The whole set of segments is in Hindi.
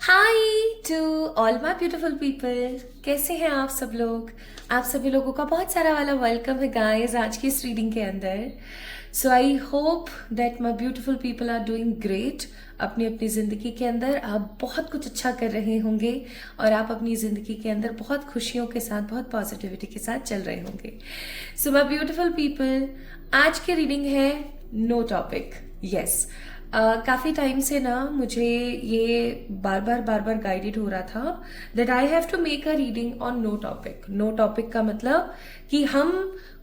Hi to all my beautiful people. कैसे हैं आप सब लोग। आप सभी लोगों का बहुत सारा वाला वेलकम है गाइस आज की इस रीडिंग के अंदर। So I hope that my beautiful people are doing great. अपनी अपनी ज़िंदगी के अंदर आप बहुत कुछ अच्छा कर रहे होंगे और आप अपनी ज़िंदगी के अंदर बहुत खुशियों के साथ, बहुत पॉजिटिविटी के साथ चल रहे होंगे। सो माय ब्यूटीफुल पीपल, आज की रीडिंग है नो टॉपिक। यस, काफ़ी टाइम से ना मुझे ये बार बार गाइडेड हो रहा था that I have to make a reading on no topic. No topic का मतलब कि हम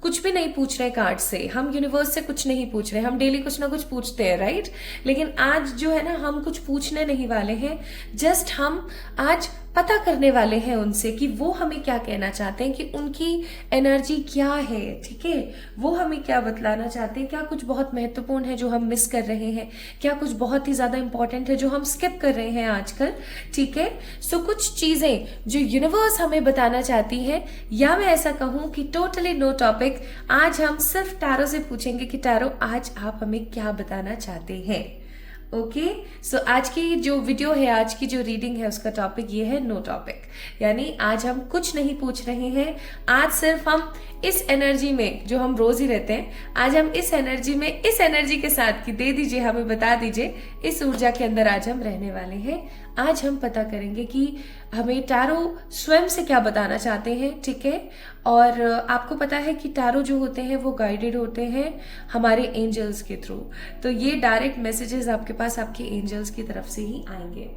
कुछ भी नहीं पूछ रहे कार्ड से, हम यूनिवर्स से कुछ नहीं पूछ रहे। हम डेली कुछ ना कुछ पूछते हैं, राइट? लेकिन आज जो है ना, हम कुछ पूछने नहीं वाले हैं। जस्ट हम आज पता करने वाले हैं उनसे कि वो हमें क्या कहना चाहते हैं, कि उनकी एनर्जी क्या है। ठीक है, वो हमें क्या बतलाना चाहते हैं। क्या कुछ बहुत महत्वपूर्ण है जो हम मिस कर रहे हैं, क्या कुछ बहुत ही ज्यादा इंपॉर्टेंट है जो हम स्किप कर रहे हैं आजकल। ठीक है, सो कुछ चीजें जो यूनिवर्स हमें बताना चाहती है, या मैं ऐसा कहूं कि टोटली नो टॉपिक। आज हम सिर्फ टैरो से पूछेंगे कि टैरो आज आप हमें क्या बताना चाहते हैं। ओके, सो आज की जो वीडियो है, आज की जो रीडिंग है, उसका टॉपिक ये है नो टॉपिक। यानी आज हम कुछ नहीं पूछ रहे हैं। आज सिर्फ हम इस एनर्जी में, जो हम रोज ही रहते हैं, आज हम इस एनर्जी में, इस एनर्जी के साथ कि दे दीजिए, हमें बता दीजिए, इस ऊर्जा के अंदर आज हम रहने वाले हैं। आज हम पता करेंगे कि हमें टैरो स्वयं से क्या बताना चाहते हैं। ठीक है, और आपको पता है कि टैरो जो होते हैं वो गाइडेड होते हैं हमारे एंजल्स के थ्रू। तो ये डायरेक्ट मैसेजेस आपके पास आपके एंजल्स की तरफ से ही आएंगे।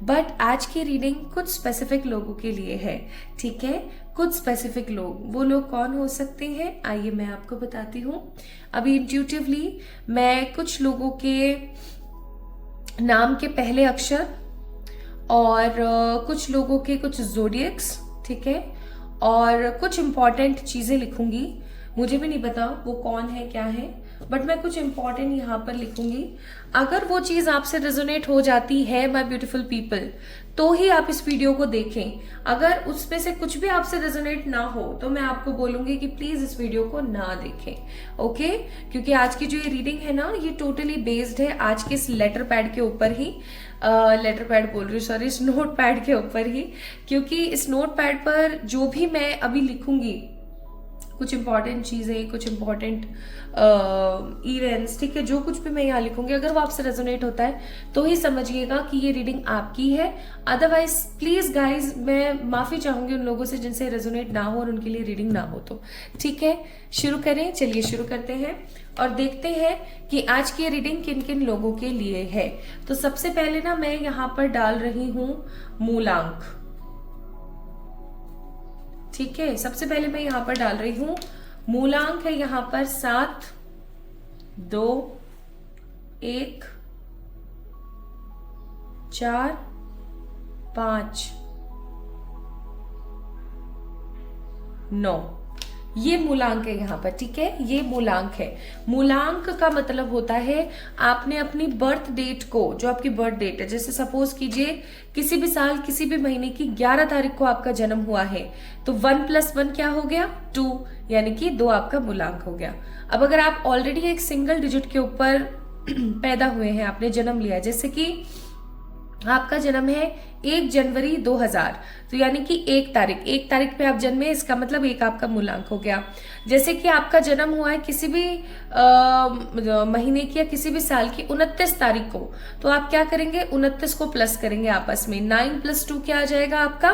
बट आज की रीडिंग कुछ स्पेसिफिक लोगों के लिए है। ठीक है, कुछ स्पेसिफिक लोग, वो लोग कौन हो सकते हैं आइए मैं आपको बताती हूँ। अभी इंट्यूटिवली मैं कुछ लोगों के नाम के पहले अक्षर और कुछ लोगों के कुछ जोडियक्स, ठीक है, और कुछ इंपॉर्टेंट चीजें लिखूंगी। मुझे भी नहीं पता वो कौन है क्या है, बट मैं कुछ इंपॉर्टेंट यहाँ पर लिखूंगी। अगर वो चीज आपसे रेजोनेट हो जाती है माय ब्यूटीफुल पीपल, तो ही आप इस वीडियो को देखें। अगर उसमें से कुछ भी आपसे रेजोनेट ना हो तो मैं आपको बोलूंगी कि प्लीज इस वीडियो को ना देखें। ओके, क्योंकि आज की जो ये रीडिंग है ना, ये टोटली बेस्ड है आज के इस लेटर पैड के ऊपर ही। लेटर पैड बोल रही हूँ, सॉरी, इस नोट पैड के ऊपर ही। क्योंकि इस नोट पैड पर जो भी मैं अभी लिखूंगी, कुछ इंपॉर्टेंट चीजें, कुछ इंपॉर्टेंट इवेंट्स, ठीक है, जो कुछ भी मैं यहाँ लिखूंगी, अगर वो आपसे रेजोनेट होता है तो ही समझिएगा कि ये रीडिंग आपकी है। अदरवाइज प्लीज गाइज, मैं माफी चाहूंगी उन लोगों से जिनसे रेजोनेट ना हो और उनके लिए रीडिंग ना हो। तो ठीक है, शुरू करें। चलिए शुरू करते हैं और देखते हैं कि आज की रीडिंग किन किन लोगों के लिए है। तो सबसे पहले ना मैं यहाँ पर डाल रही हूँ मूलांक। ठीक है, सबसे पहले मैं यहाँ पर डाल रही हूं मूलांक है यहाँ पर 7, 2, 1, 4, 5, 9। ये मूलांक है यहाँ पर। ठीक है, ये मूलांक है। मूलांक का मतलब होता है आपने अपनी बर्थ डेट को, जो आपकी बर्थ डेट है, जैसे सपोज कीजिए किसी भी साल किसी भी महीने की 11 तारीख को आपका जन्म हुआ है, तो 1 + 1 क्या हो गया? 2, यानी कि 2 आपका मूलांक हो गया। अब अगर आप ऑलरेडी एक सिंगल डिजिट के ऊपर पैदा हुए हैं, आपने जन्म लिया, जैसे कि आपका जन्म है 1 जनवरी 2000, तो यानी कि 1 तारीख पे आप जन्मे, इसका मतलब 1 आपका मूलांक हो गया। जैसे कि आपका जन्म हुआ है किसी भी महीने की या किसी भी साल की 29 तारीख को, तो आप क्या करेंगे? 29 को प्लस करेंगे आपस में। 9 + 2 क्या आ जाएगा आपका?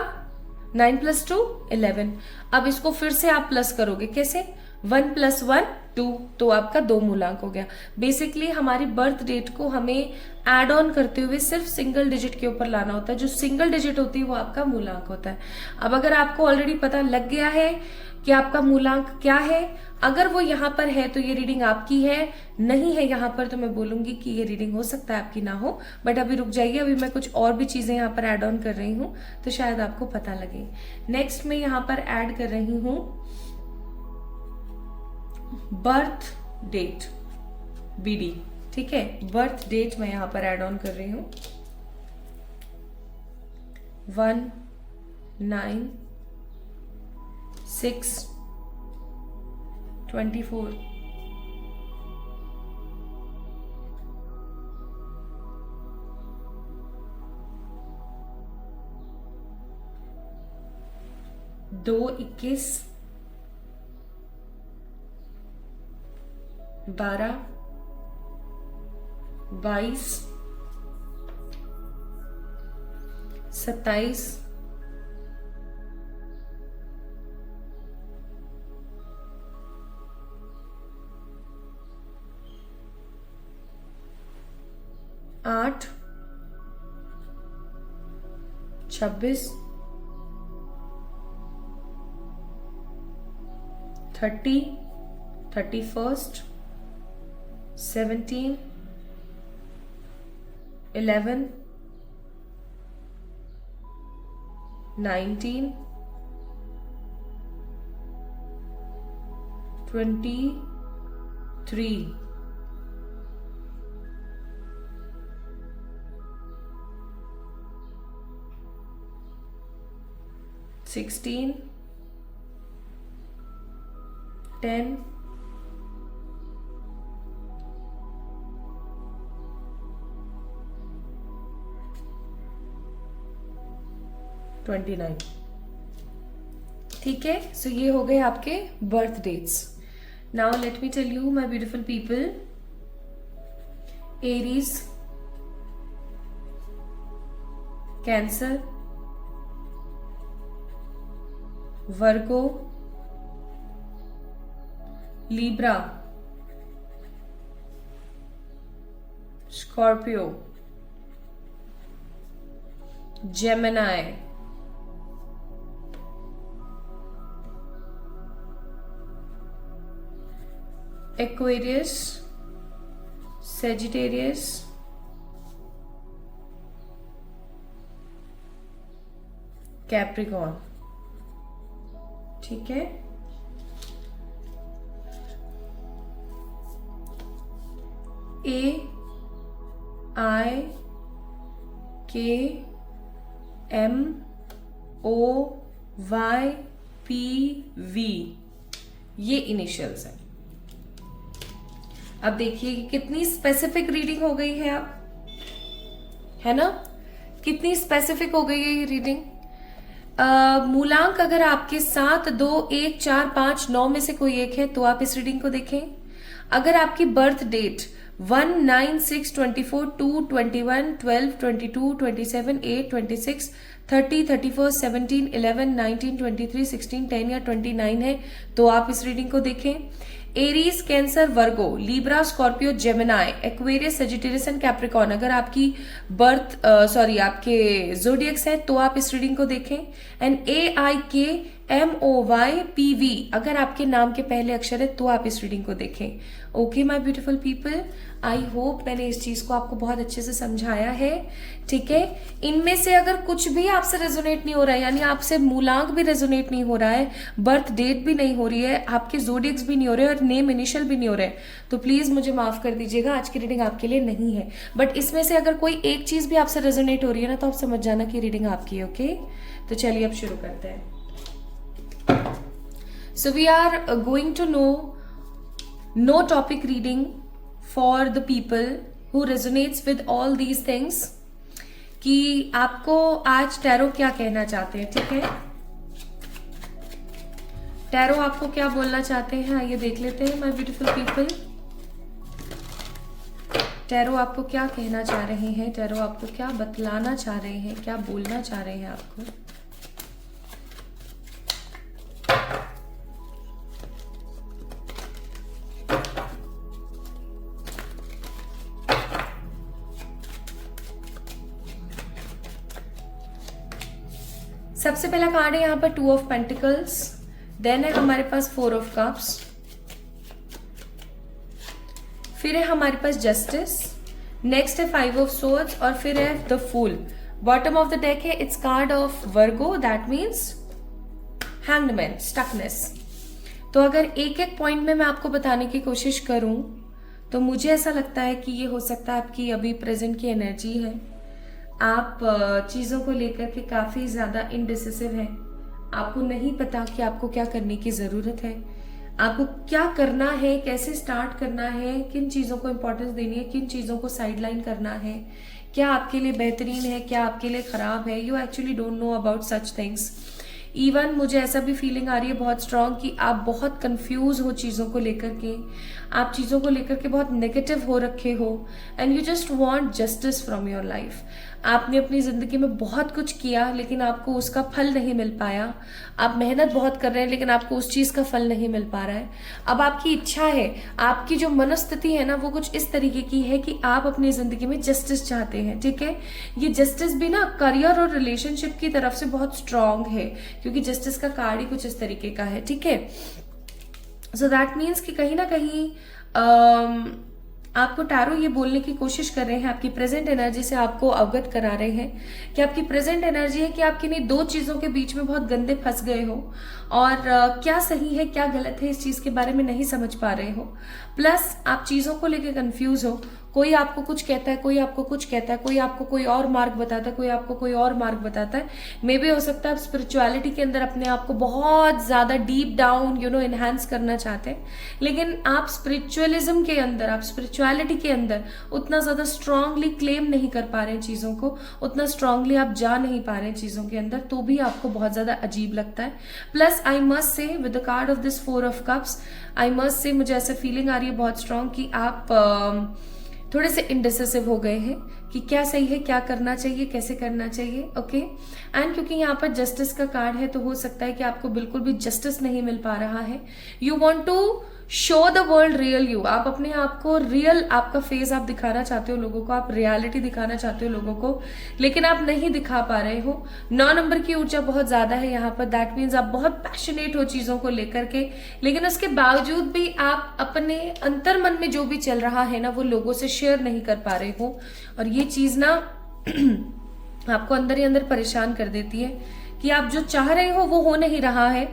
9 + 2 11। अब इसको फिर से आप प्लस करोगे, कैसे? 1 + 1 2, तो आपका 2 मूलांक हो गया। बेसिकली हमारी बर्थ डेट को हमें एड ऑन करते हुए सिर्फ सिंगल डिजिट के ऊपर लाना होता है। जो सिंगल डिजिट होती है वो आपका मूलांक होता है। अब अगर आपको ऑलरेडी पता लग गया है कि आपका मूलांक क्या है, अगर वो यहाँ पर है तो ये रीडिंग आपकी है, नहीं है यहाँ पर तो मैं बोलूंगी कि ये रीडिंग हो सकता है आपकी ना हो। बट अभी रुक जाइए, अभी मैं कुछ और भी चीजें यहाँ पर एड ऑन कर रही हूँ तो शायद आपको पता लगे। नेक्स्ट मैं यहाँ पर एड कर रही हूँ बर्थ डेट, BD। ठीक है, बर्थ डेट मैं यहां पर एड ऑन कर रही हूं। 1, 9, 6, 24, 20, 2 21 12 22 27 8 26 30 31st 17 11 19 23 16 10 29। ठीक है, सो ये हो गए आपके birth dates. Now let me tell you my beautiful people, Aries, Cancer, Virgo, Libra, Scorpio, Gemini, Aquarius, Sagittarius, Capricorn. ठीक है, AIKMOYPV ये इनिशियल्स हैं। अब देखिए कि कितनी स्पेसिफिक रीडिंग हो गई है, अब है ना, कितनी स्पेसिफिक हो गई है ये रीडिंग। मूलांक अगर आपके 7 2 1 4 5 9 में से कोई एक है तो आप इस रीडिंग को देखें। अगर आपकी बर्थ डेट 1 9 6 24 2 21 12 22 27 8 26 30 31 17 11 19 23 16 10 या 29 है तो आप इस रीडिंग को देखें। Aries, Cancer, Virgo, Libra, Scorpio, Gemini, Aquarius, Sagittarius and Capricorn अगर आपकी आपके जोडियक्स है तो आप इस रीडिंग को देखें। एंड AIKMOYPV अगर आपके नाम के पहले अक्षर है तो आप इस रीडिंग को देखें। Okay my beautiful people, I hope मैंने इस चीज को आपको बहुत अच्छे से समझाया है। ठीक है, इनमें से अगर कुछ भी आपसे रेजोनेट नहीं हो रहा है, यानी आपसे मूलांक भी रेजोनेट नहीं हो रहा है, बर्थ डेट भी नहीं हो रही है, आपके जोडियक्स भी नहीं हो रहे और नेम इनिशियल भी नहीं हो रहे, तो प्लीज मुझे माफ कर दीजिएगा, आज की रीडिंग आपके लिए नहीं है। बट इसमें से अगर कोई एक चीज भी आपसे रेजोनेट हो रही है ना तो आप समझ जाना कि रीडिंग आपकी है। ओके, तो चलिए अब शुरू करते हैं। So we are going to no no topic reading for the people who resonates with all these things, कि आपको आज टैरो क्या कहना चाहते हैं। ठीक है, टैरो आपको क्या बोलना चाहते हैं, आइए देख लेते हैं माय ब्यूटीफुल पीपल। टैरो आपको क्या कहना चाह रहे हैं, टैरो आपको क्या बतलाना चाह रहे हैं, क्या बोलना चाह रहे हैं आपको। सबसे पहला कार्ड है यहाँ पर 2 ऑफ पेंटिकल्स, देन है हमारे पास 4 ऑफ कप्स, फिर है हमारे पास जस्टिस, नेक्स्ट है 5 ऑफ सोर्ड्स और फिर है the fool. Bottom of the deck है it's card of Virgo, that means hanged man, stuckness. तो अगर एक एक पॉइंट में मैं आपको बताने की कोशिश करूं तो मुझे ऐसा लगता है कि ये हो सकता है आपकी अभी प्रेजेंट की एनर्जी है। आप चीज़ों को लेकर के काफ़ी ज़्यादा इनडिसिसिव हैं, आपको नहीं पता कि आपको क्या करने की ज़रूरत है, आपको क्या करना है, कैसे स्टार्ट करना है, किन चीज़ों को इम्पोर्टेंस देनी है, किन चीज़ों को साइडलाइन करना है, क्या आपके लिए बेहतरीन है, क्या आपके लिए ख़राब है। You actually don't know about such things. Even मुझे ऐसा भी फीलिंग आ रही है बहुत स्ट्रांग कि आप बहुत कंफ्यूज हो चीज़ों को लेकर के, आप चीज़ों को लेकर के बहुत नेगेटिव हो रखे हो, and you just want justice from your life. आपने अपनी ज़िंदगी में बहुत कुछ किया लेकिन आपको उसका फल नहीं मिल पाया। आप मेहनत बहुत कर रहे हैं लेकिन आपको उस चीज़ का फल नहीं मिल पा रहा है। अब आपकी इच्छा है, आपकी जो मनस्थिति है ना, वो कुछ इस तरीके की है कि आप अपनी ज़िंदगी में जस्टिस चाहते हैं, ठीक है। ये जस्टिस भी ना करियर और रिलेशनशिप की तरफ से बहुत स्ट्रांग है, क्योंकि जस्टिस का कार्ड ही कुछ इस तरीके का है, ठीक है। सो दैट मीन्स कि कहीं ना कहीं आपको टैरो ये बोलने की कोशिश कर रहे हैं, आपकी प्रेजेंट एनर्जी से आपको अवगत करा रहे हैं कि आपकी प्रेजेंट एनर्जी है कि आप किन्हीं दो चीजों के बीच में बहुत गंदे फंस गए हो, और क्या सही है क्या गलत है इस चीज के बारे में नहीं समझ पा रहे हो। प्लस आप चीजों को लेकर कंफ्यूज हो, कोई आपको कुछ कहता है, कोई आपको कुछ कहता है, कोई आपको कोई और मार्ग बताता है, कोई आपको कोई और मार्ग बताता है। मे बी हो सकता है आप स्पिरिचुअलिटी के अंदर अपने आप को बहुत ज्यादा डीप डाउन इनहांस करना चाहते हैं, लेकिन आप स्पिरिचुअलिज्म के अंदर, आप स्पिरिचुअलिटी के अंदर उतना ज्यादा स्ट्रांगली क्लेम नहीं कर पा रहे हैं चीजों को, उतना स्ट्रांगली आप जा नहीं पा रहे हैं चीजों के अंदर, तो भी आपको बहुत ज्यादा अजीब लगता है। Plus I must say with the card of this 4 of cups, I must say मुझे ऐसा फीलिंग आ रही है बहुत स्ट्रांग कि आप थोड़े से इंडिसिसिव हो गए हैं कि क्या सही है, क्या करना चाहिए, कैसे करना चाहिए, ओके। एंड क्योंकि यहाँ पर जस्टिस का कार्ड है तो हो सकता है कि आपको बिल्कुल भी जस्टिस नहीं मिल पा रहा है। You want to show the world real you, आप अपने आप को रियल, आपका फेस आप दिखाना चाहते हो लोगों को, आप रियलिटी दिखाना चाहते हो लोगों को, लेकिन आप नहीं दिखा पा रहे हो। 9 नंबर की ऊर्जा बहुत ज्यादा है यहाँ पर, दैट मीन्स आप बहुत पैशनेट हो चीजों को लेकर के, लेकिन उसके बावजूद भी आप अपने अंतर मन में जो भी चल रहा है ना वो लोगों से शेयर नहीं कर पा रहे हो, और ये चीज ना आपको अंदर ही अंदर परेशान कर देती है कि आप जो चाह रहे हो वो हो नहीं रहा है,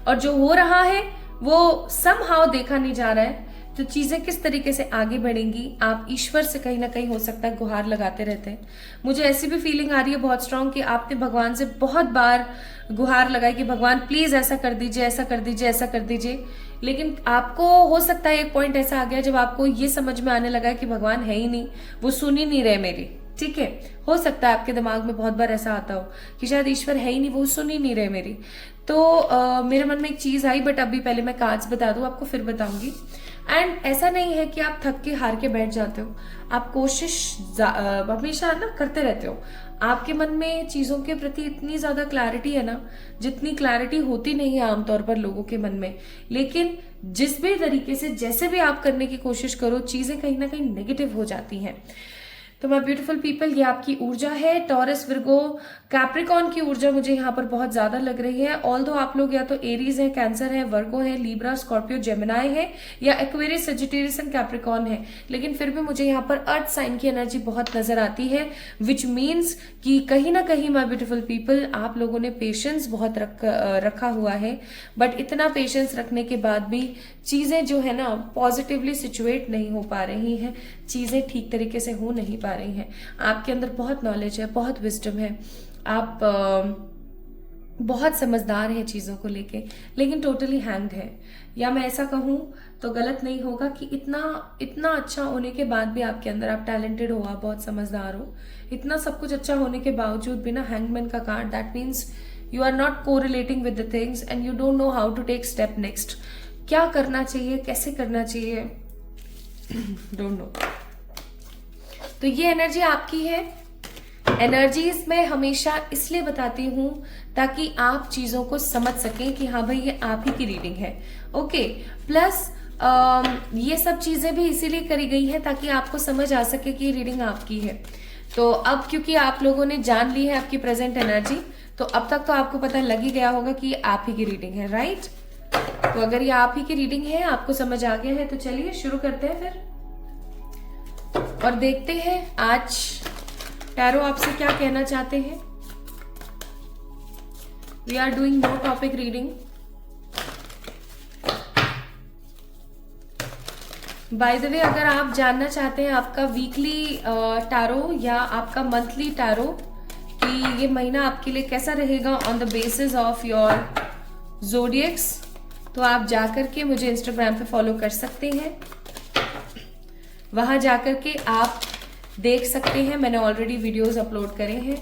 और जो हो रहा है वो समहाउ देखा नहीं जा रहा है। तो चीजें किस तरीके से आगे बढ़ेंगी, आप ईश्वर से कहीं ना कहीं हो सकता है गुहार लगाते रहते हैं। मुझे ऐसी भी फीलिंग आ रही है बहुत स्ट्रांग कि आपने भगवान से बहुत बार गुहार लगाई कि भगवान प्लीज ऐसा कर दीजिए, ऐसा कर दीजिए, ऐसा कर दीजिए, लेकिन आपको हो सकता है एक पॉइंट ऐसा आ गया जब आपको ये समझ में आने लगा कि भगवान है ही नहीं, वो सुन ही नहीं रहे मेरी, ठीक है। हो सकता है आपके दिमाग में बहुत बार ऐसा आता हो कि शायद ईश्वर है ही नहीं, वो सुन ही नहीं रहे मेरी। तो मेरे मन में एक चीज आई, बट अभी पहले मैं कार्ड्स बता दूं आपको, फिर बताऊंगी। एंड ऐसा नहीं है कि आप थक के हार के बैठ जाते हो, आप कोशिश हमेशा ना करते रहते हो। आपके मन में चीजों के प्रति इतनी ज्यादा क्लैरिटी है ना, जितनी क्लैरिटी होती नहीं है आमतौर पर लोगों के मन में, लेकिन जिस भी तरीके से जैसे भी आप करने की कोशिश करो चीजें कहीं ना कहीं नेगेटिव हो जाती हैं। तो माय ब्यूटीफुल पीपल, ये आपकी ऊर्जा है। टॉरस, विर्गो, कैप्रिकॉन की ऊर्जा मुझे यहाँ पर बहुत ज्यादा लग रही है। ऑल्दो आप लोग या तो एरीज हैं, कैंसर है, वर्गो है, लीब्रा, स्कॉर्पियो, जेमिनाई है, या एक्वेरियस, सजिटेरियस एंड कैप्रिकॉन है, लेकिन फिर भी मुझे यहाँ पर अर्थ साइन की एनर्जी बहुत नजर आती है, विच मीन्स कि कहीं ना कहीं माय ब्यूटीफुल पीपल आप लोगों ने पेशेंस बहुत रखा हुआ है, बट इतना पेशेंस रखने के बाद भी चीजें जो है ना पॉजिटिवली सिचुएट नहीं हो पा रही हैं, चीजें ठीक तरीके से हो नहीं पा रही हैं। आपके अंदर बहुत नॉलेज है, बहुत विजडम है, आप बहुत समझदार हैं चीजों को लेके, लेकिन टोटली हैंग्ड है। या मैं ऐसा कहूं तो गलत नहीं होगा कि इतना अच्छा होने के बाद भी आपके अंदर, आप टैलेंटेड हो, आप बहुत समझदार हो, इतना सब कुछ अच्छा होने के बावजूद भी ना हैंगमैन का card, that means you are not correlating with the things and you don't know how to take step next. क्या करना चाहिए, कैसे करना चाहिए, डोंट नो। तो ये एनर्जी आपकी है। एनर्जीज मैं हमेशा इसलिए बताती हूं ताकि आप चीजों को समझ सकें कि हाँ भाई ये आप ही की रीडिंग है, ओके। प्लस ये सब चीजें भी इसीलिए करी गई है ताकि आपको समझ आ सके कि रीडिंग आपकी है। तो अब क्योंकि आप लोगों ने जान ली है आपकी प्रेजेंट एनर्जी, तो अब तक तो आपको पता लग ही गया होगा कि ये आप ही की रीडिंग है, राइट। तो अगर ये आप ही की रीडिंग है, आपको समझ आ गया है, तो चलिए शुरू करते हैं फिर और देखते हैं आज टैरो आपसे क्या कहना चाहते हैं। We are doing no topic reading. By the way, अगर आप जानना चाहते हैं आपका वीकली टैरो या आपका मंथली टैरो कि ये महीना आपके लिए कैसा रहेगा on the basis of your zodiacs, तो आप जाकर के मुझे इंस्टाग्राम पे फॉलो कर सकते हैं। वहां जाकर के आप देख सकते हैं, मैंने ऑलरेडी वीडियोस अपलोड करे हैं।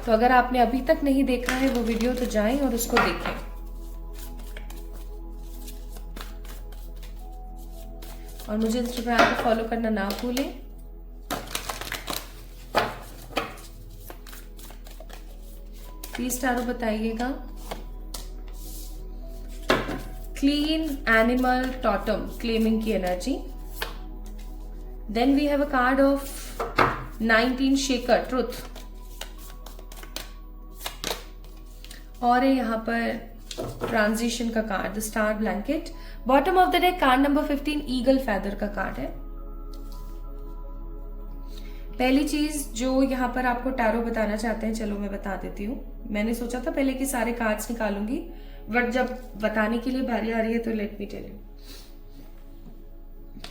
तो अगर आपने अभी तक नहीं देखा है वो वीडियो तो जाएं और उसको देखें। और मुझे इंस्टाग्राम पे फॉलो करना ना भूलें। प्लीज टैरो बताइएगा। क्लीन एनिमल टॉटम, क्लेमिंग की energy. Then we have a card of 19 shaker, truth. और है यहाँ पर ट्रांजिशन का card, the star blanket. Bottom of the deck card number 15, eagle feather का कार्ड है। पहली चीज जो यहाँ पर आपको टैरो बताना चाहते हैं, चलो मैं बता देती हूँ। मैंने सोचा था पहले कि सारे कार्ड्स निकालूंगी, बट जब बताने के लिए बारी आ रही है तो लेट मी टेल यू,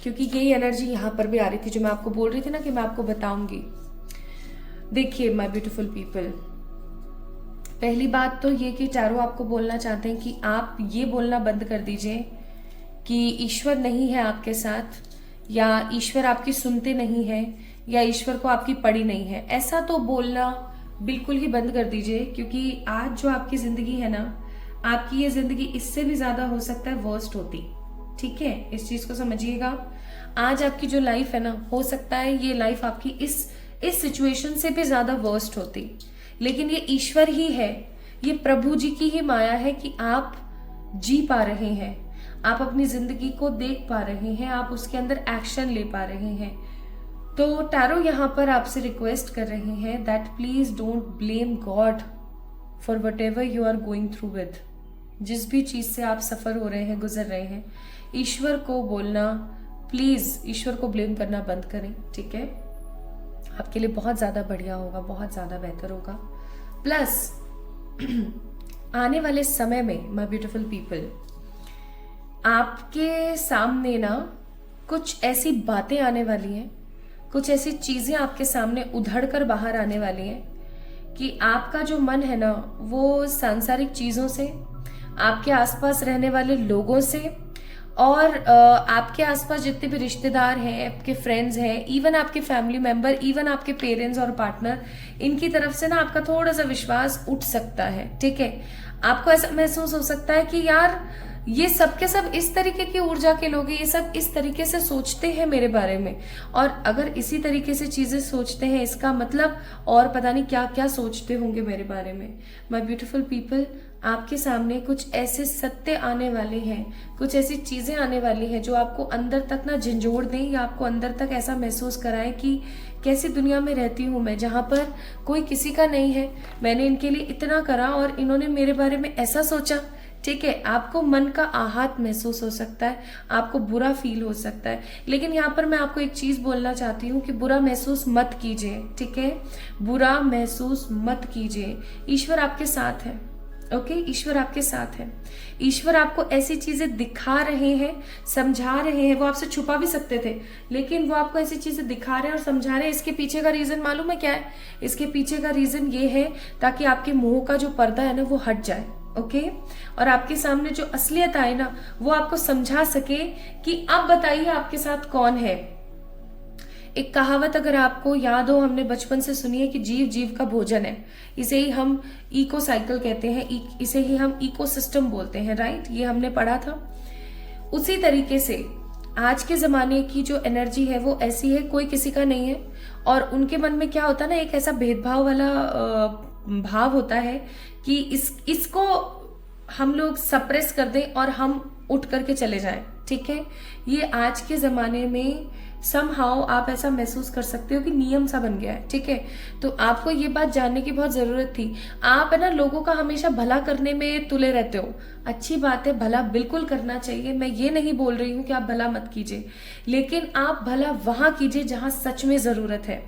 क्योंकि यही एनर्जी यहाँ पर भी आ रही थी जो मैं आपको बोल रही थी ना कि मैं आपको बताऊंगी। देखिए माय ब्यूटीफुल पीपल, पहली बात तो ये कि टैरो आपको बोलना चाहते हैं कि आप ये बोलना बंद कर दीजिए कि ईश्वर नहीं है आपके साथ, या ईश्वर आपकी सुनते नहीं है, या ईश्वर को आपकी पड़ी नहीं है। ऐसा तो बोलना बिल्कुल ही बंद कर दीजिए, क्योंकि आज जो आपकी जिंदगी है ना, आपकी ये जिंदगी इससे भी ज्यादा हो सकता है वर्स्ट होती। ठीक है, इस चीज को समझिएगा। आज आपकी जो लाइफ है ना, हो सकता है ये लाइफ आपकी इस सिचुएशन से भी ज्यादा वर्स्ट होती, लेकिन ये ईश्वर ही है, ये प्रभु जी की ही माया है कि आप जी पा रहे हैं, आप अपनी जिंदगी को देख पा रहे हैं, आप उसके अंदर एक्शन ले पा रहे हैं। तो टैरो यहाँ पर आपसे रिक्वेस्ट कर रहे हैं that please don't blame God for whatever you are going through with. जिस भी चीज से आप सफर हो रहे हैं, गुजर रहे हैं, ईश्वर को बोलना, प्लीज ईश्वर को ब्लेम करना बंद करें। ठीक है, आपके लिए बहुत ज्यादा बढ़िया होगा, बहुत ज्यादा बेहतर होगा। प्लस आने वाले समय में माय ब्यूटीफुल पीपल, आपके सामने ना कुछ ऐसी बातें आने वाली हैं, कुछ ऐसी चीजें आपके सामने उधड़ कर बाहर आने वाली हैं कि आपका जो मन है ना, वो सांसारिक चीजों से, आपके आसपास रहने वाले लोगों से, और आपके आसपास जितने भी रिश्तेदार हैं, आपके फ्रेंड्स हैं, इवन आपके फैमिली मेंबर, इवन आपके पेरेंट्स और पार्टनर, इनकी तरफ से ना आपका थोड़ा सा विश्वास उठ सकता है। ठीक है, आपको ऐसा महसूस हो सकता है कि यार ये सब के सब इस तरीके की ऊर्जा के लोग हैं, ये सब इस तरीके से सोचते हैं मेरे बारे में, और अगर इसी तरीके से चीजें सोचते हैं, इसका मतलब और पता नहीं क्या क्या सोचते होंगे मेरे बारे में। माय ब्यूटीफुल पीपल, आपके सामने कुछ ऐसे सत्य आने वाले हैं, कुछ ऐसी चीजें आने वाली हैं जो आपको अंदर तक ना झंझोड़ दें, या आपको अंदर तक ऐसा महसूस कराएं कि कैसी दुनिया में रहती हूं मैं, जहां पर कोई किसी का नहीं है, मैंने इनके लिए इतना करा और इन्होंने मेरे बारे में ऐसा सोचा। ठीक है, आपको मन का आहत महसूस हो सकता है, आपको बुरा फील हो सकता है, लेकिन यहाँ पर मैं आपको एक चीज बोलना चाहती हूँ कि बुरा महसूस मत कीजिए। ठीक है, बुरा महसूस मत कीजिए, ईश्वर आपके साथ है। ओके, ईश्वर आपके साथ है। ईश्वर आपको ऐसी चीजें दिखा रहे हैं, समझा रहे हैं, वो आपसे छुपा भी सकते थे, लेकिन वो आपको ऐसी चीजें दिखा रहे हैं और समझा रहे हैं। इसके पीछे का रीजन मालूम है क्या है? इसके पीछे का रीजन ये है ताकि आपके मुंह का जो पर्दा है ना, वो हट जाए। ओके, और आपके सामने जो असलियत आए ना, वो आपको समझा सके कि अब बताइए आपके साथ कौन है। एक कहावत अगर आपको याद हो, हमने बचपन से सुनी है कि जीव जीव का भोजन है। इसे ही हम इको साइकिल कहते हैं, इसे ही हम इकोसिस्टम बोलते हैं, राइट? ये हमने पढ़ा था। उसी तरीके से आज के जमाने की जो एनर्जी है वो ऐसी है, कोई किसी का नहीं है, और उनके मन में क्या होता है ना, एक ऐसा भेदभाव वाला भाव होता है कि इसको हम लोग सप्रेस कर दें और हम उठ करके चले जाएं। ठीक है, ये आज के जमाने में समहाउ आप ऐसा महसूस कर सकते हो कि नियम सा बन गया है। ठीक है, तो आपको ये बात जानने की बहुत जरूरत थी। आप है ना लोगों का हमेशा भला करने में तुले रहते हो, अच्छी बात है, भला बिल्कुल करना चाहिए, मैं ये नहीं बोल रही हूं कि आप भला मत कीजिए, लेकिन आप भला वहां कीजिए जहां सच में जरूरत है।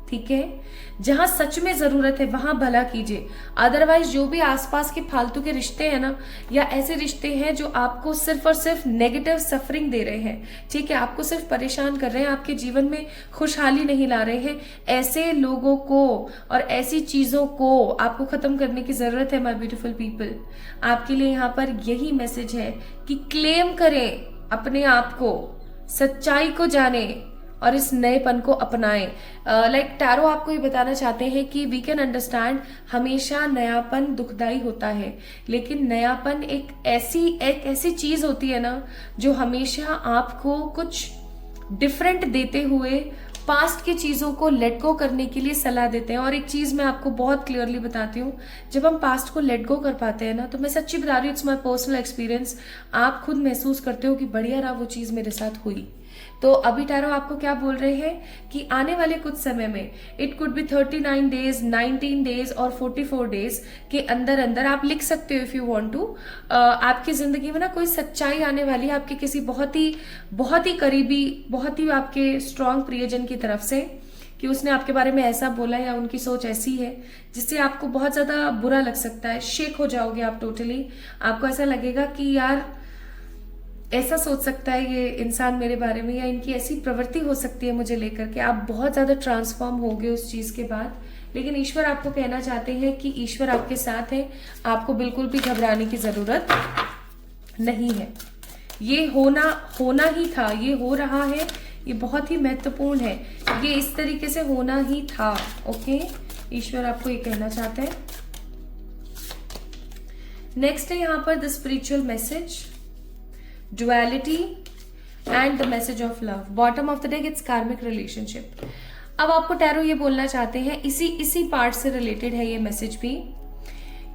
ठीक है, जहां सच में जरूरत है वहां भला कीजिए। अदरवाइज जो भी आसपास के फालतू के रिश्ते हैं ना, या ऐसे रिश्ते हैं जो आपको सिर्फ और सिर्फ नेगेटिव सफरिंग दे रहे हैं, ठीक है, आपको सिर्फ परेशान कर रहे हैं, आपके जीवन में खुशहाली नहीं ला रहे हैं, ऐसे लोगों को और ऐसी चीजों को आपको खत्म करने की जरूरत है। माय ब्यूटीफुल पीपल, आपके लिए यहाँ पर यही मैसेज है कि क्लेम करें अपने आप को, सच्चाई को जाने, और इस नएपन को अपनाएं। लाइक टैरो आपको ये बताना चाहते हैं कि वी कैन अंडरस्टैंड, हमेशा नयापन दुखदाई होता है, लेकिन नयापन एक ऐसी चीज होती है ना जो हमेशा आपको कुछ डिफरेंट देते हुए पास्ट की चीजों को लेट गो करने के लिए सलाह देते हैं। और एक चीज मैं आपको बहुत क्लियरली बताती हूँ, जब हम पास्ट को लेट गो कर पाते हैं ना, तो मैं सच्ची बता रही हूँ, इट्स माय पर्सनल एक्सपीरियंस, आप खुद महसूस करते हो कि बढ़िया रहा वो चीज मेरे साथ हुई। तो अभी टैरो आपको क्या बोल रहे हैं कि आने वाले कुछ समय में, it could be 39 days, 19 days और 44 डेज के अंदर अंदर आप लिख सकते हो इफ यू वांट टू, आपकी जिंदगी में ना कोई सच्चाई आने वाली है आपके किसी बहुत ही करीबी, बहुत ही आपके स्ट्रांग प्रियजन की तरफ से, कि उसने आपके बारे में ऐसा बोला या उनकी सोच ऐसी है जिससे आपको बहुत ज्यादा बुरा लग सकता है। शेक हो जाओगे आप टोटली। आपको ऐसा लगेगा कि यार ऐसा सोच सकता है ये इंसान मेरे बारे में, या इनकी ऐसी प्रवृत्ति हो सकती है मुझे लेकर के। आप बहुत ज्यादा ट्रांसफॉर्म होगे उस चीज के बाद। लेकिन ईश्वर आपको कहना चाहते हैं कि ईश्वर आपके साथ है, आपको बिल्कुल भी घबराने की जरूरत नहीं है। ये होना ही था, ये हो रहा है, ये बहुत ही महत्वपूर्ण है, ये इस तरीके से होना ही था। ओके, ईश्वर आपको ये कहना चाहते हैं। नेक्स्ट है यहाँ पर the spiritual message, duality and the message of love. Bottom of the deck it's karmic relationship. अब आपको टैरो ये बोलना चाहते हैं, इसी पार्ट से रिलेटेड है ये मैसेज भी,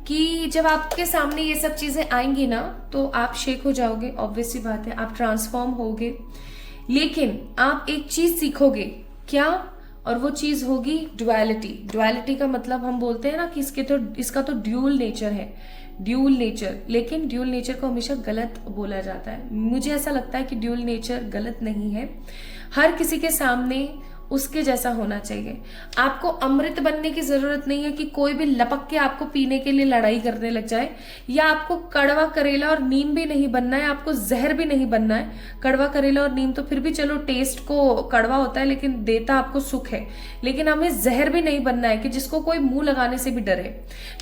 कि जब आपके सामने ये सब चीजें आएंगी ना तो आप शेक हो जाओगे, ऑब्वियस सी बात है, आप ट्रांसफॉर्म होगे, लेकिन आप एक चीज सीखोगे। क्या? और वो चीज होगी ड्युअलिटी। ड्युअलिटी का मतलब हम बोलते हैं ना कि इसका तो ड्यूल नेचर है, ड्यूल नेचर। लेकिन ड्यूल नेचर को हमेशा गलत बोला जाता है। मुझे ऐसा लगता है कि ड्यूल नेचर गलत नहीं है, हर किसी के सामने उसके जैसा होना चाहिए। आपको अमृत बनने की जरूरत नहीं है कि कोई भी लपक के आपको पीने के लिए लड़ाई करने लग जाए, या आपको कड़वा करेला और नीम भी नहीं बनना है, आपको जहर भी नहीं बनना है। कड़वा करेला और नीम तो फिर भी चलो टेस्ट को कड़वा होता है लेकिन देता आपको सुख है, लेकिन हमें जहर भी नहीं बनना है कि जिसको कोई मुंह लगाने से भी डरे।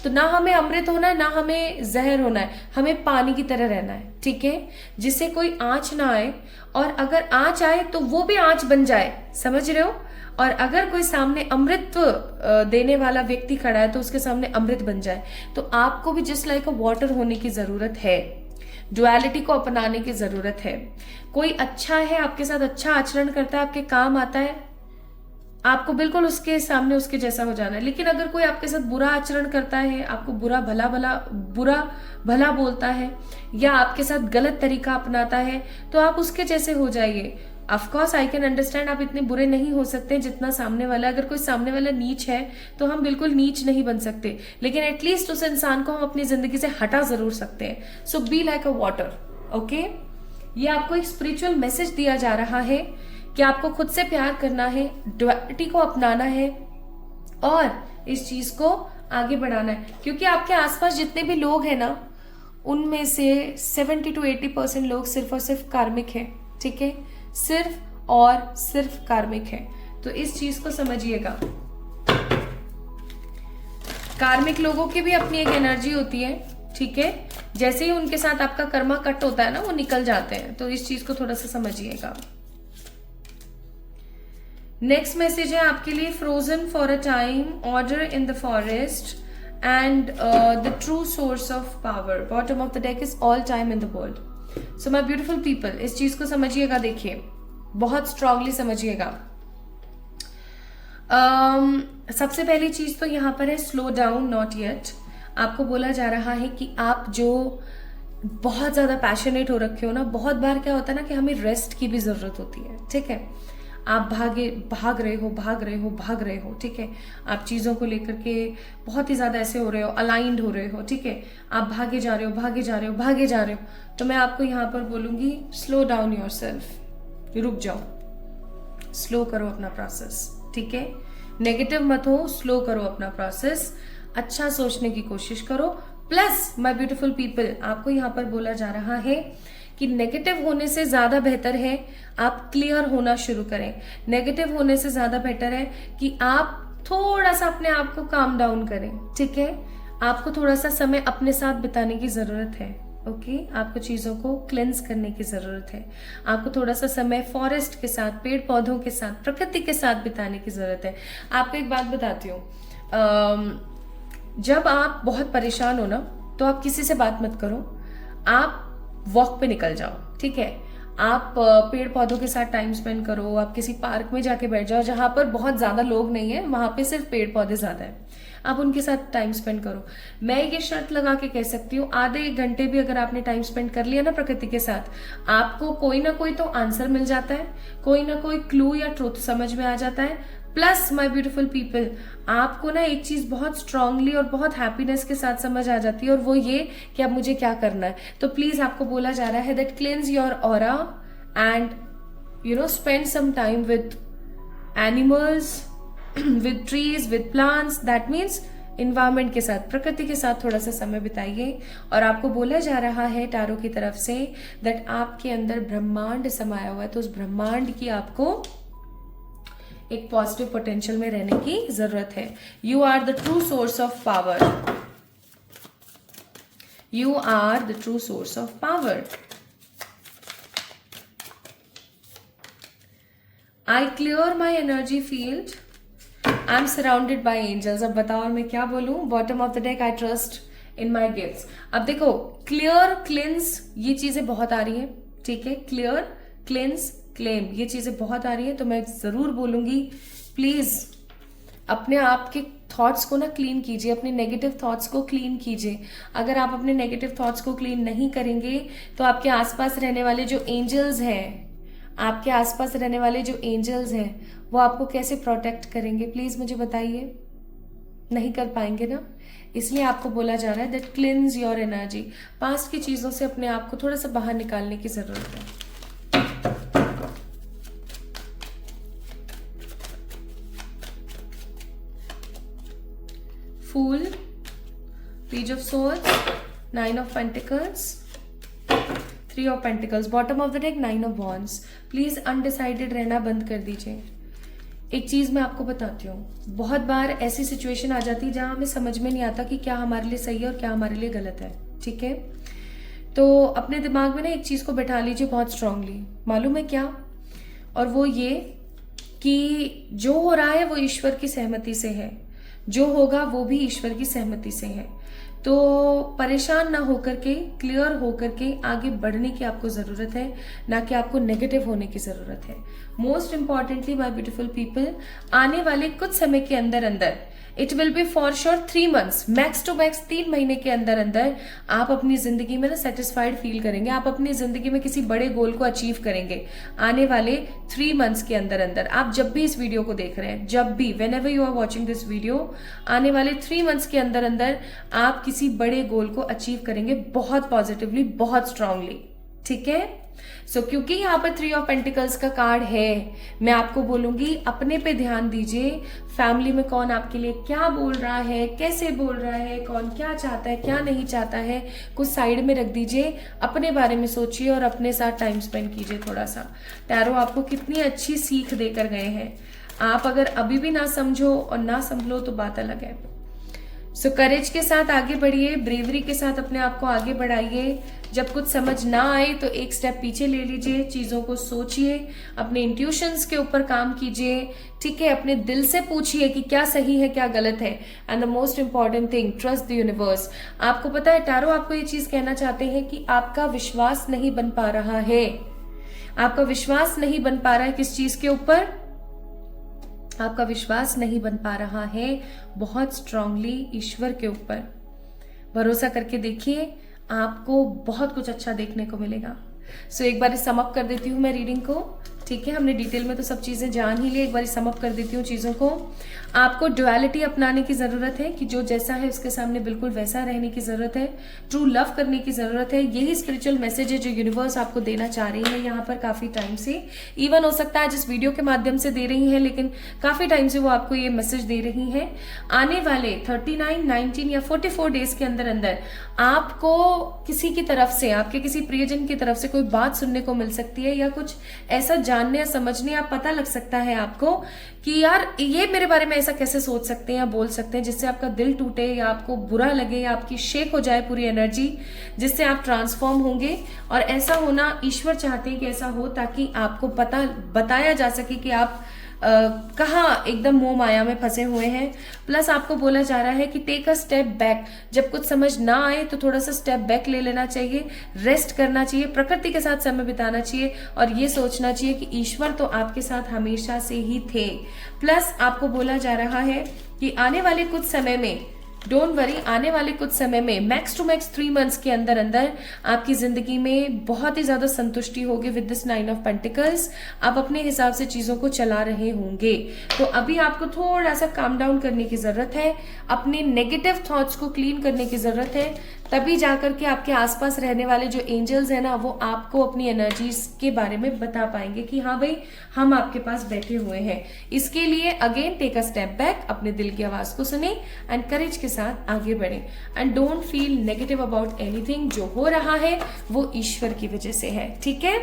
तो ना हमें अमृत होना है, ना हमें जहर होना है, हमें पानी की तरह रहना है, ठीक है, जिससे कोई आंच ना आए, और अगर आंच आए तो वो भी आंच बन जाए, समझ रहे हो। और अगर कोई सामने अमृत देने वाला व्यक्ति खड़ा है तो उसके सामने अमृत बन जाए। तो आपको भी जस्ट लाइक अ वाटर होने की जरूरत है, डुअलिटी को अपनाने की जरूरत है। कोई अच्छा है, आपके साथ अच्छा आचरण करता है, आपके काम आता है, आपको बिल्कुल उसके सामने उसके जैसा हो जाना है। लेकिन अगर कोई आपके साथ बुरा आचरण करता है, आपको बुरा भला बोलता है, या आपके साथ गलत तरीका अपनाता है, तो आप उसके जैसे हो जाइए। ऑफकोर्स आई कैन अंडरस्टैंड, आप इतने बुरे नहीं हो सकते जितना सामने वाला। अगर कोई सामने वाला नीच है तो हम बिल्कुल नीच नहीं बन सकते, लेकिन एटलीस्ट उस इंसान को हम अपनी जिंदगी से हटा जरूर सकते हैं। So be like a water. Okay, ये आपको एक स्पिरिचुअल मैसेज दिया जा रहा है कि आपको खुद से प्यार करना है, डुअलिटी को अपनाना है और इस चीज को आगे बढ़ाना है। क्योंकि आपके आसपास जितने भी लोग हैं ना, उनमें से 70 to 80% लोग सिर्फ और सिर्फ कार्मिक है, ठीक है, सिर्फ और सिर्फ कार्मिक है। तो इस चीज को समझिएगा। कार्मिक लोगों की भी अपनी एक एनर्जी होती है, ठीक है, जैसे ही उनके साथ आपका कर्मा कट होता है ना, वो निकल जाते हैं। तो इस चीज को थोड़ा सा समझिएगा। नेक्स्ट मैसेज है आपके लिए, frozen for a time, order in the forest and the true source of power. Bottom of the deck is all time in the world. So my beautiful people, इस चीज को समझिएगा, देखिए बहुत स्ट्रांगली समझिएगा। सबसे पहली चीज तो यहाँ पर है स्लो डाउन, नॉट येट। आपको बोला जा रहा है कि आप जो बहुत ज्यादा पैशनेट हो रखे हो ना, बहुत बार क्या होता है ना कि हमें रेस्ट की भी जरूरत होती है, ठीक है। आप भाग रहे हो, ठीक है, आप चीजों को लेकर के बहुत ही ज्यादा ऐसे हो रहे हो, अलाइंड हो रहे हो, ठीक है, आप भागे जा रहे हो। तो मैं आपको यहाँ पर बोलूंगी, स्लो डाउन योरसेल्फ, रुक जाओ, स्लो करो अपना प्रोसेस, ठीक है, नेगेटिव मत हो, स्लो करो अपना प्रोसेस, अच्छा सोचने की कोशिश करो। प्लस माय ब्यूटीफुल पीपल, आपको यहाँ पर बोला जा रहा है कि नेगेटिव होने से ज्यादा बेहतर है आप क्लियर होना शुरू करें। नेगेटिव होने से ज्यादा बेटर है कि आप थोड़ा सा अपने आप को काम डाउन करें, ठीक है। आपको थोड़ा सा समय अपने साथ बिताने की जरूरत है, ओके आपको चीज़ों को क्लेंस करने की ज़रूरत है। आपको थोड़ा सा समय फॉरेस्ट के साथ, पेड़ पौधों के साथ, प्रकृति के साथ बिताने की ज़रूरत है। आपको एक बात बताती हूँ, जब आप बहुत परेशान हो ना, तो आप किसी से बात मत करो, आप वॉक पे निकल जाओ, ठीक है। आप पेड़ पौधों के साथ टाइम स्पेंड करो, आप किसी पार्क में जाके बैठ जाओ जहां पर बहुत ज्यादा लोग नहीं है, वहां पे सिर्फ पेड़ पौधे ज्यादा है, आप उनके साथ टाइम स्पेंड करो। मैं ये शर्त लगा के कह सकती हूँ, आधे एक घंटे भी अगर आपने टाइम स्पेंड कर लिया ना प्रकृति के साथ, आपको कोई ना कोई तो आंसर मिल जाता है, कोई ना कोई क्लू या ट्रूथ समझ में आ जाता है। प्लस माय ब्यूटीफुल पीपल, आपको ना एक चीज बहुत स्ट्रांगली और बहुत हैप्पीनेस के साथ समझ आ जाती है, और वो ये कि अब मुझे क्या करना है। तो प्लीज आपको बोला जा रहा है that cleanse your aura and spend some time with animals, with trees, with plants. That means environment के साथ, प्रकृति के साथ थोड़ा सा समय बिताइए। और आपको बोला जा रहा है टैरो की तरफ से दैट आपके अंदर ब्रह्मांड समाया हुआ है, तो उस ब्रह्मांड की आपको एक पॉजिटिव पोटेंशियल में रहने की जरूरत है। You are the true source of power, you are the true source of power. I clear my energy field, I am surrounded by angels. अब बताओ मैं क्या बोलूं, bottom of the deck, I trust in my gifts. अब देखो, क्लियर, क्लिंस, ये चीजें बहुत आ रही हैं, ठीक है। क्लियर, क्लिंस, क्लेम, ये चीजें बहुत आ रही हैं, तो मैं जरूर बोलूंगी प्लीज अपने आप के थॉट्स को ना क्लीन कीजिए, अपने नेगेटिव थॉट्स को क्लीन कीजिए। अगर आप अपने नेगेटिव थॉट्स को क्लीन नहीं करेंगे तो आपके आसपास रहने वाले जो एंजल्स हैं, आपके आसपास रहने वाले जो एंजल्स हैं, वो आपको कैसे प्रोटेक्ट करेंगे, प्लीज मुझे बताइए। नहीं कर पाएंगे ना, इसलिए आपको बोला जा रहा है that cleanse your energy. Past की चीजों से अपने आप को थोड़ा सा बाहर निकालने की जरूरत है। Fool, Page of Swords, Nine of Pentacles, Three of Pentacles, bottom of the deck, Nine of Wands। Please undecided रहना बंद कर दीजिए। एक चीज मैं आपको बताती हूँ, बहुत बार ऐसी सिचुएशन आ जाती है जहां हमें समझ में नहीं आता कि क्या हमारे लिए सही है और क्या हमारे लिए गलत है, ठीक है। तो अपने दिमाग में ना एक चीज को बैठा लीजिए बहुत स्ट्रांगली, मालूम है क्या, और वो ये कि जो हो रहा है वो ईश्वर की सहमति से है, जो होगा वो भी ईश्वर की सहमति से है। तो परेशान ना होकर के, क्लियर होकर के आगे बढ़ने की आपको जरूरत है, ना कि आपको नेगेटिव होने की जरूरत है। Most importantly my beautiful people, आने वाले कुछ समय के अंदर अंदर, it will be for sure 3 months, max to max 3 महीने के अंदर अंदर आप अपनी जिंदगी में ना सेटिस्फाइड फील करेंगे, आप अपनी जिंदगी में किसी बड़े गोल को अचीव करेंगे। आने वाले 3 months के अंदर अंदर, आप जब भी इस वीडियो को देख रहे हैं, जब भी, whenever you are watching this video, आने वाले 3 months के अंदर अंदर आप किसी बड़े गोल को अचीव करेंगे, बहुत पॉजिटिवली, बहुत स्ट्रांगली, ठीक है। सो क्योंकि यहाँ पर 3 of Pentacles का कार्ड है, मैं आपको बोलूंगी अपने पे ध्यान दीजिए। फैमिली में कौन आपके लिए क्या बोल रहा है, कैसे बोल रहा है, कौन क्या चाहता है, क्या नहीं चाहता है, कुछ साइड में रख दीजिए, अपने बारे में सोचिए और अपने साथ टाइम स्पेंड कीजिए थोड़ा सा। टैरो आपको कितनी अच्छी सीख देकर गए हैं, आप अगर अभी भी ना समझो और ना संभलो तो बात अलग है। सो करेज के साथ आगे बढ़िए, ब्रेवरी के साथ अपने आप को आगे बढ़ाइए। जब कुछ समझ ना आए तो एक स्टेप पीछे ले लीजिए, चीजों को सोचिए, अपने इंट्यूशंस के ऊपर काम कीजिए, ठीक है। अपने दिल से पूछिए कि क्या सही है, क्या गलत है। And the most important thing, trust the universe. आपको पता है टैरो आपको ये चीज कहना चाहते हैं कि आपका विश्वास नहीं बन पा रहा है, आपका विश्वास नहीं बन पा रहा है किस चीज के ऊपर, आपका विश्वास नहीं बन पा रहा है बहुत स्ट्रांगली ईश्वर के ऊपर। भरोसा करके देखिए, आपको बहुत कुछ अच्छा देखने को मिलेगा। सो एक बार सम अप कर देती हूँ मैं रीडिंग को, ठीक है। हमने डिटेल में तो सब चीजें जान ही ली, एक बार सम अप कर देती हूँ चीजों को। आपको ड्युअलिटी अपनाने की जरूरत है कि जो जैसा है उसके सामने बिल्कुल वैसा रहने की जरूरत है, ट्रू लव करने की जरूरत है। यही स्पिरिचुअल मैसेज है जो यूनिवर्स आपको देना चाह रही है यहाँ पर काफी टाइम से। इवन हो सकता है जिस वीडियो के माध्यम से दे रही है, लेकिन काफी टाइम से वो आपको ये मैसेज दे रही है। आने वाले 39, 19 या 44 डेज के अंदर अंदर आपको किसी की तरफ से, आपके किसी प्रियजन की तरफ से कोई बात सुनने को मिल सकती है, या कुछ ऐसा जानने या समझने या पता लग सकता है आपको कि यार ये मेरे बारे में ऐसा कैसे सोच सकते हैं या बोल सकते हैं, जिससे आपका दिल टूटे या आपको बुरा लगे या आपकी शेक हो जाए पूरी एनर्जी, जिससे आप ट्रांसफॉर्म होंगे। और ऐसा होना ईश्वर चाहते हैं कि ऐसा हो, ताकि आपको पता बताया जा सके कि आप कहाँ एकदम मोह माया में फंसे हुए हैं। प्लस आपको बोला जा रहा है कि टेक अ स्टेप बैक। जब कुछ समझ ना आए तो थोड़ा सा स्टेप बैक ले लेना चाहिए, रेस्ट करना चाहिए, प्रकृति के साथ समय बिताना चाहिए और ये सोचना चाहिए कि ईश्वर तो आपके साथ हमेशा से ही थे। प्लस आपको बोला जा रहा है कि आने वाले कुछ समय में, डोंट वरी, आने वाले कुछ समय में मैक्स टू मैक्स 3 मंथ्स के अंदर अंदर आपकी जिंदगी में बहुत ही ज्यादा संतुष्टि होगी विद दिस 9 ऑफ पेंटिकल्स। आप अपने हिसाब से चीजों को चला रहे होंगे। तो अभी आपको थोड़ा सा काम डाउन करने की जरूरत है, अपने नेगेटिव थॉट्स को क्लीन करने की जरूरत है, तभी जाकर के आपके आसपास रहने वाले जो एंजल्स हैं ना, वो आपको अपनी एनर्जीज के बारे में बता पाएंगे कि हाँ भाई हम आपके पास बैठे हुए हैं। इसके लिए again take a step back, अपने दिल की आवाज को सुने एंड करेज के साथ आगे बढ़े and don't feel negative about anything. जो हो रहा है वो ईश्वर की वजह से है, ठीक है?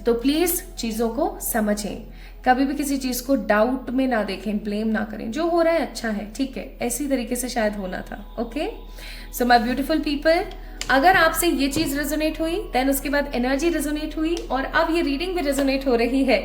तो प्लीज चीजों को समझें, कभी भी किसी चीज को डाउट में ना देखें, ब्लेम ना करें। जो हो रहा है अच्छा है, ठीक है, ऐसी तरीके से शायद होना था। Okay, so my beautiful people, अगर आपसे ये चीज रेजोनेट हुई, देन उसके बाद एनर्जी रेजोनेट हुई और अब ये रीडिंग भी रेजोनेट हो रही है,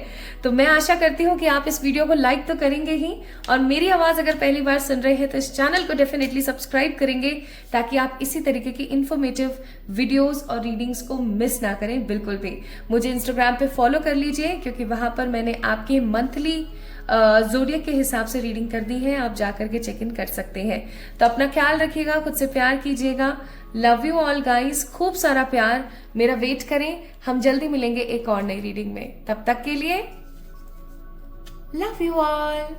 तो मैं आशा करती हूँ कि आप इस वीडियो को लाइक तो करेंगे ही, और मेरी आवाज अगर पहली बार सुन रहे हैं तो इस चैनल को डेफिनेटली सब्सक्राइब करेंगे, ताकि आप इसी तरीके की इन्फॉर्मेटिव वीडियोस और रीडिंग्स को मिस ना करें बिल्कुल भी। मुझे इंस्टाग्राम पे फॉलो कर लीजिए, क्योंकि वहां पर मैंने आपके मंथली ज़ोडिएक के हिसाब से रीडिंग कर दी है, आप जाकर के चेक इन कर सकते हैं। तो अपना ख्याल रखिएगा, खुद से प्यार कीजिएगा। लव यू ऑल गाइस, खूब सारा प्यार मेरा वेट करें। हम जल्दी मिलेंगे एक और नई रीडिंग में, तब तक के लिए लव यू ऑल।